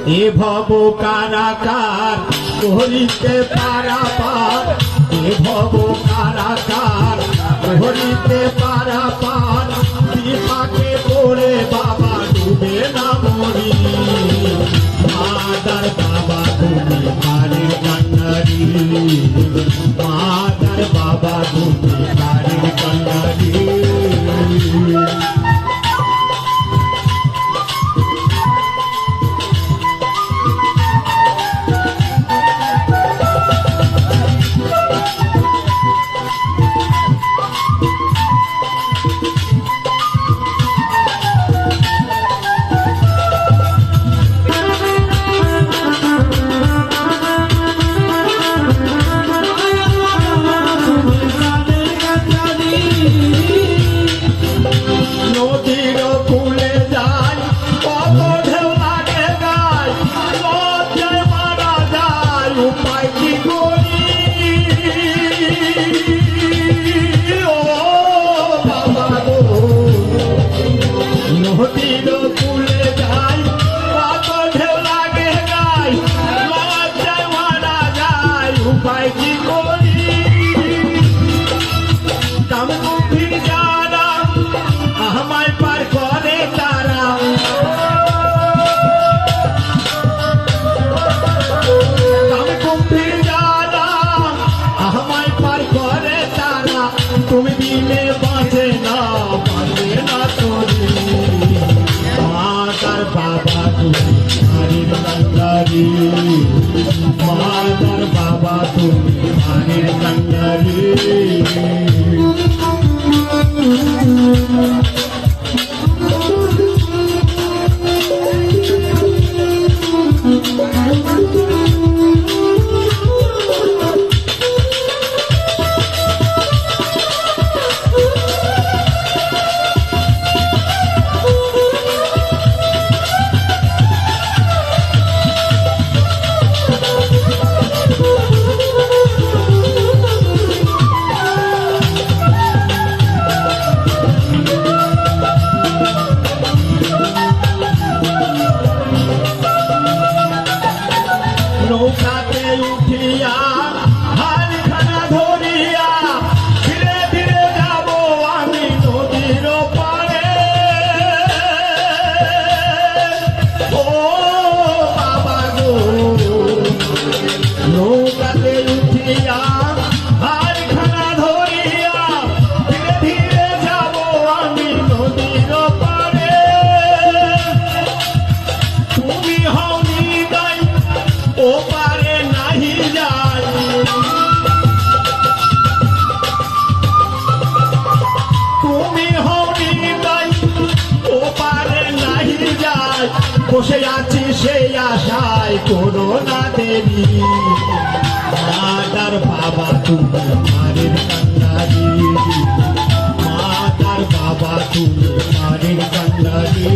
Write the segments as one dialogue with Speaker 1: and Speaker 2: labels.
Speaker 1: এ ভব কারাকার করিতে পারাপার, এ ভব কারাকার করিতে পারাপার, বিপাকে পড়ে বাবা ডুবে না মরি। মাদার বাবা তুমি বাড়ির কান্নারি, মাদার বাবা তুমি বাড়ির কান্নারি। তুমি দিলে বাঁচে না, বাঁচে না তোরে। মাতার বাবা তুমি বাড়ির কান্নারি, মাতার বাবা তুমি বাড়ির কান্নারি। নৌকাতে উঠিয়া হালখানা ধরিয়া ধীরে ধীরে যাব আমি নদীর পারে। ও বাবা গো, নৌকাতে উঠিয়া হালখানা ধরিয়া ধীরে ধীরে যাব আমি নদীর পারে। তুমি হও নিদাই ও পারে নাহি যায়, তুমি হও নিদাই ও পারে নাহি যায়। বসে আছি সেই আশায় করো না দেরি। মাতার বাবা তুমি বাড়ির কান্নারি, মাতার বাবা তুমি বাড়ির কান্নারি।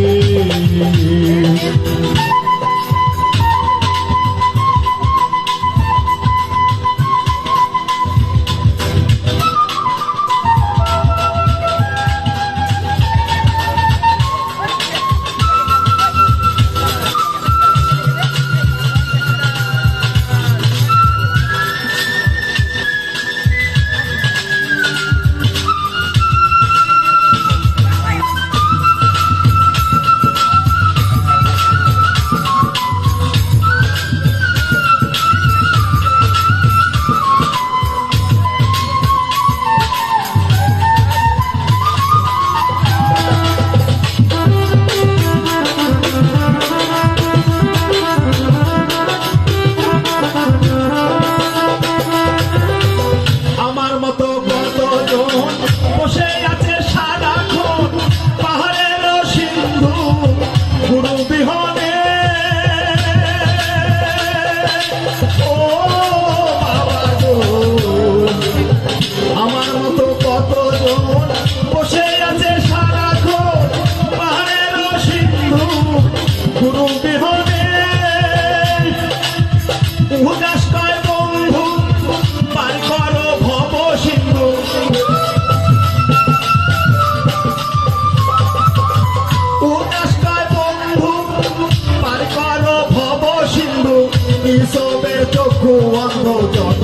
Speaker 1: চক্ষু অন্ধ যত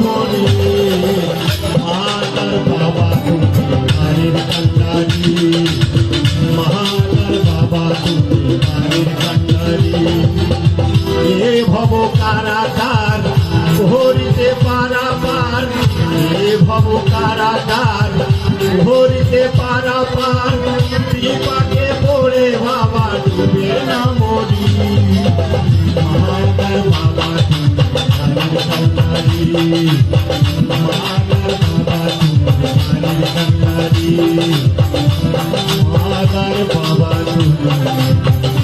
Speaker 1: ভরে মাতার বাবা তুমি বাড়ির কান্ডারি মাতার বাবা তুমি বাড়ির কান্ডারি এ ভব কারাগার হরিতে পারাপার এ ভব কারাগার হরিতে পারাপার বিপাকে পড়ে বাবা ডুবে না মরি মাতার বাবা তুমি বাড়ির কান্ডারি মাতার বাবা তুমি বাড়ির কান্ডারি মাতার বাবা তুমি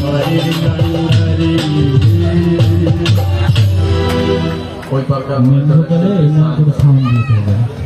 Speaker 1: বাড়ির কান্ডারি
Speaker 2: ওই পাকা
Speaker 3: মেন হোটেলে এই মন্ত্র সাউন্ড দিতে হবে।